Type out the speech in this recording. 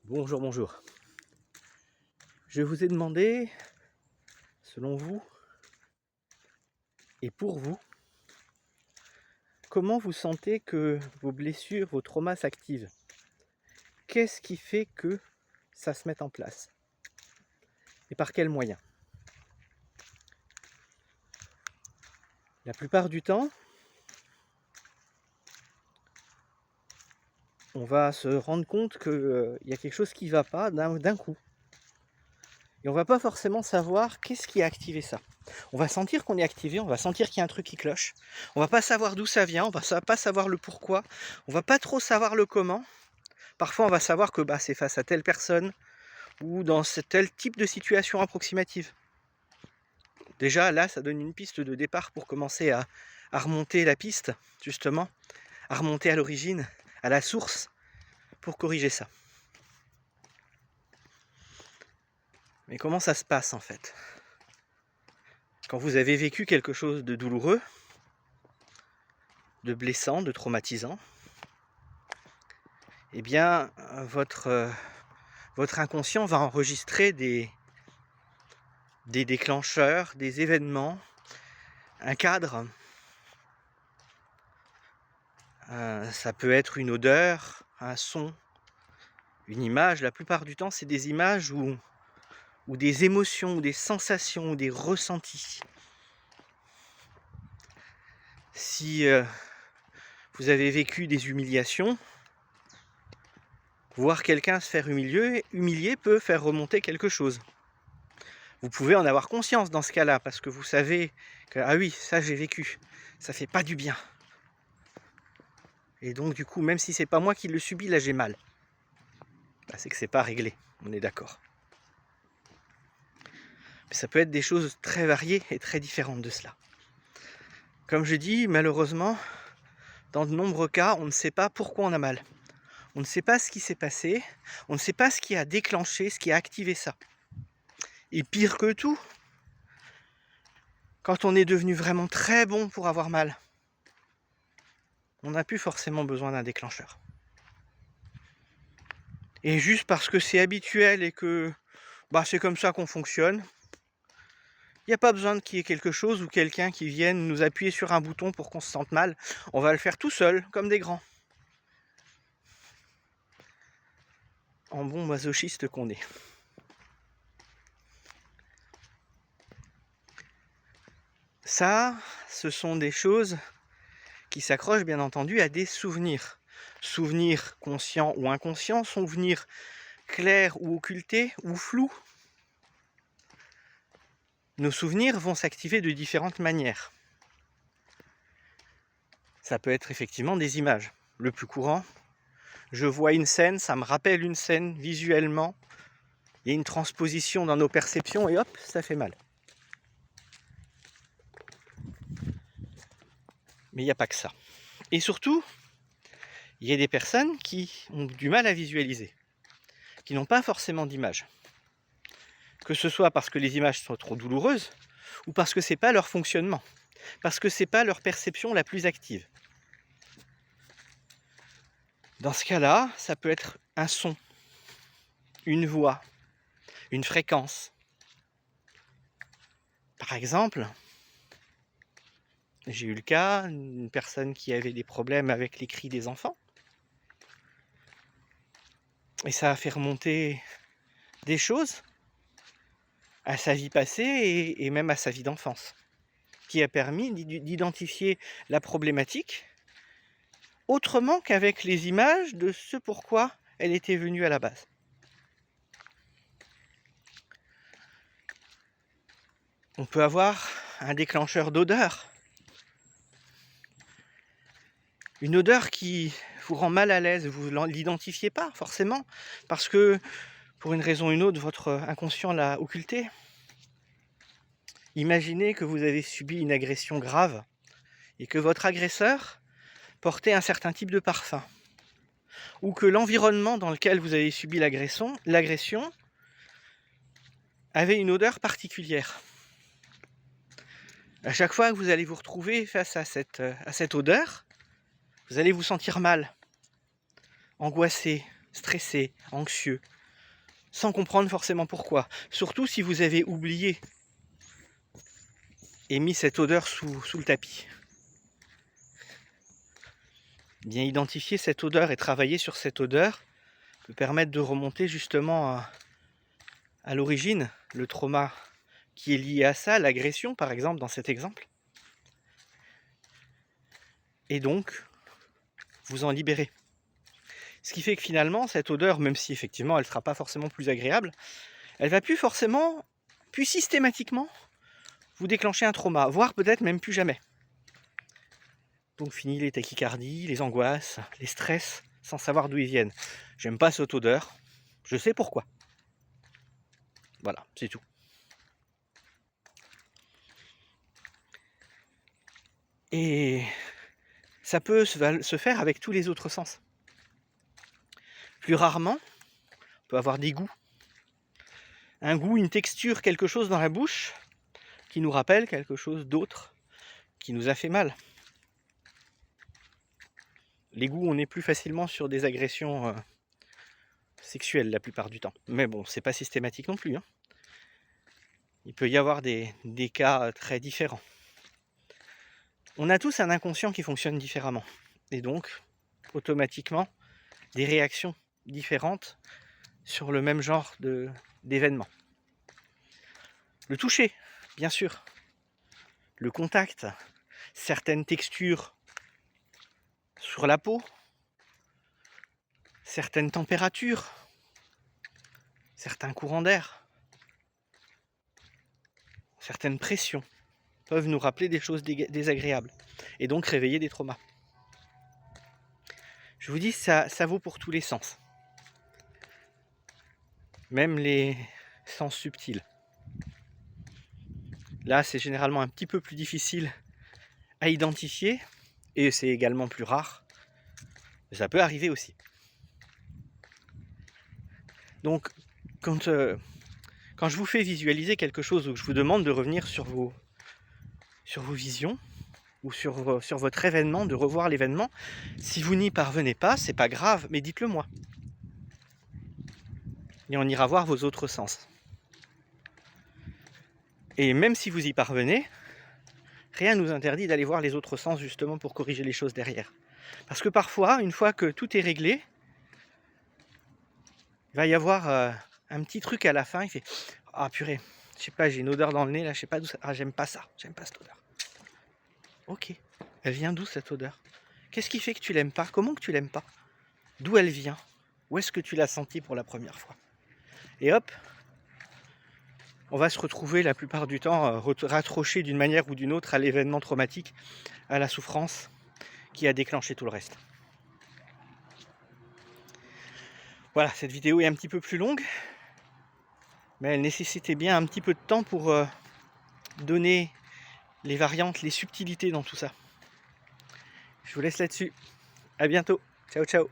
Bonjour, bonjour. Je vous ai demandé, selon vous et pour vous, comment vous sentez que vos blessures, vos traumas s'activent? Qu'est-ce qui fait que ça se mette en place? Et par quels moyens? La plupart du temps, on va se rendre compte qu'il y a quelque chose qui ne va pas d'un coup. Et on va pas forcément savoir qu'est-ce qui a activé ça. On va sentir qu'on est activé, on va sentir qu'il y a un truc qui cloche. On va pas savoir d'où ça vient, on va pas savoir le pourquoi, on va pas trop savoir le comment. Parfois, on va savoir que c'est face à telle personne ou dans tel type de situation approximative. Déjà, là, ça donne une piste de départ pour commencer à remonter la piste, justement, à remonter à l'origine, à la source, pour corriger ça. Mais comment ça se passe, en fait? Quand vous avez vécu quelque chose de douloureux, de blessant, de traumatisant, eh bien, votre inconscient va enregistrer des déclencheurs, des événements, un cadre. Ça peut être une odeur, un son, une image. La plupart du temps, c'est des images ou des émotions, ou des sensations, ou des ressentis. Si vous avez vécu des humiliations, voir quelqu'un se faire humilier peut faire remonter quelque chose. Vous pouvez en avoir conscience dans ce cas-là, parce que vous savez que, ah oui, ça j'ai vécu, ça fait pas du bien. Et donc du coup, même si c'est pas moi qui le subis, là j'ai mal. C'est que c'est pas réglé, on est d'accord. Mais ça peut être des choses très variées et très différentes de cela. Comme je dis, malheureusement, dans de nombreux cas, on ne sait pas pourquoi on a mal. On ne sait pas ce qui s'est passé, on ne sait pas ce qui a déclenché, ce qui a activé ça. Et pire que tout, quand on est devenu vraiment très bon pour avoir mal, on n'a plus forcément besoin d'un déclencheur. Et juste parce que c'est habituel et que c'est comme ça qu'on fonctionne, il n'y a pas besoin qu'il y ait quelque chose ou quelqu'un qui vienne nous appuyer sur un bouton pour qu'on se sente mal. On va le faire tout seul, comme des grands. En bon masochiste qu'on est. Ça, ce sont des choses qui s'accrochent bien entendu à des souvenirs. Souvenirs conscients ou inconscients, souvenirs clairs ou occultés ou flous. Nos souvenirs vont s'activer de différentes manières. Ça peut être effectivement des images. Le plus courant, je vois une scène, ça me rappelle une scène visuellement, il y a une transposition dans nos perceptions et hop, ça fait mal. Mais il n'y a pas que ça. Et surtout, il y a des personnes qui ont du mal à visualiser, qui n'ont pas forcément d'image. Que ce soit parce que les images sont trop douloureuses, ou parce que c'est pas leur fonctionnement, parce que c'est pas leur perception la plus active. Dans ce cas-là, ça peut être un son, une voix, une fréquence. Par exemple, j'ai eu le cas d'une personne qui avait des problèmes avec les cris des enfants. Et ça a fait remonter des choses à sa vie passée et même à sa vie d'enfance, qui a permis d'identifier la problématique autrement qu'avec les images de ce pourquoi elle était venue à la base. On peut avoir un déclencheur d'odeur. Une odeur qui vous rend mal à l'aise, vous ne l'identifiez pas forcément, parce que pour une raison ou une autre, votre inconscient l'a occulté. Imaginez que vous avez subi une agression grave et que votre agresseur portait un certain type de parfum, ou que l'environnement dans lequel vous avez subi l'agression avait une odeur particulière. À chaque fois que vous allez vous retrouver face à cette odeur, vous allez vous sentir mal, angoissé, stressé, anxieux, sans comprendre forcément pourquoi. Surtout si vous avez oublié et mis cette odeur sous le tapis. Bien identifier cette odeur et travailler sur cette odeur peut permettre de remonter justement à l'origine, le trauma qui est lié à ça, l'agression par exemple dans cet exemple. Et donc, vous en libérer. Ce qui fait que finalement, cette odeur, même si effectivement elle ne sera pas forcément plus agréable, elle va plus systématiquement vous déclencher un trauma, voire peut-être même plus jamais. Donc fini les tachycardies, les angoisses, les stress, sans savoir d'où ils viennent. J'aime pas cette odeur, je sais pourquoi. Voilà, c'est tout. Et ça peut se faire avec tous les autres sens. Plus rarement, on peut avoir des goûts. Un goût, une texture, quelque chose dans la bouche qui nous rappelle quelque chose d'autre qui nous a fait mal. Les goûts, on est plus facilement sur des agressions sexuelles la plupart du temps. Mais bon, c'est pas systématique non plus. Hein. Il peut y avoir des cas très différents. On a tous un inconscient qui fonctionne différemment. Et donc, automatiquement, des réactions différentes sur le même genre d'événements. Le toucher, bien sûr. Le contact, certaines textures sur la peau, certaines températures, certains courants d'air, certaines pressions peuvent nous rappeler des choses désagréables et donc réveiller des traumas. Je vous dis, ça vaut pour tous les sens. Même les sens subtils. Là, c'est généralement un petit peu plus difficile à identifier et c'est également plus rare. Mais ça peut arriver aussi. Donc, quand je vous fais visualiser quelque chose ou que je vous demande de revenir sur vos visions ou sur votre événement, de revoir l'événement, si vous n'y parvenez pas, c'est pas grave, mais dites-le moi. Et on ira voir vos autres sens. Et même si vous y parvenez, rien ne nous interdit d'aller voir les autres sens justement pour corriger les choses derrière. Parce que parfois, une fois que tout est réglé, il va y avoir un petit truc à la fin, il fait « Ah purée, je sais pas, j'ai une odeur dans le nez, là, je sais pas d'où ça... Ah, j'aime pas ça, j'aime pas cette odeur. » Ok, elle vient d'où cette odeur? Qu'est-ce qui fait que tu l'aimes pas? Comment que tu l'aimes pas? D'où elle vient? Où est-ce que tu l'as sentie pour la première fois? Et hop, on va se retrouver la plupart du temps raccroché d'une manière ou d'une autre à l'événement traumatique, à la souffrance qui a déclenché tout le reste. Voilà, cette vidéo est un petit peu plus longue, mais elle nécessitait bien un petit peu de temps pour donner les variantes, les subtilités dans tout ça. Je vous laisse là-dessus. À bientôt. Ciao, ciao.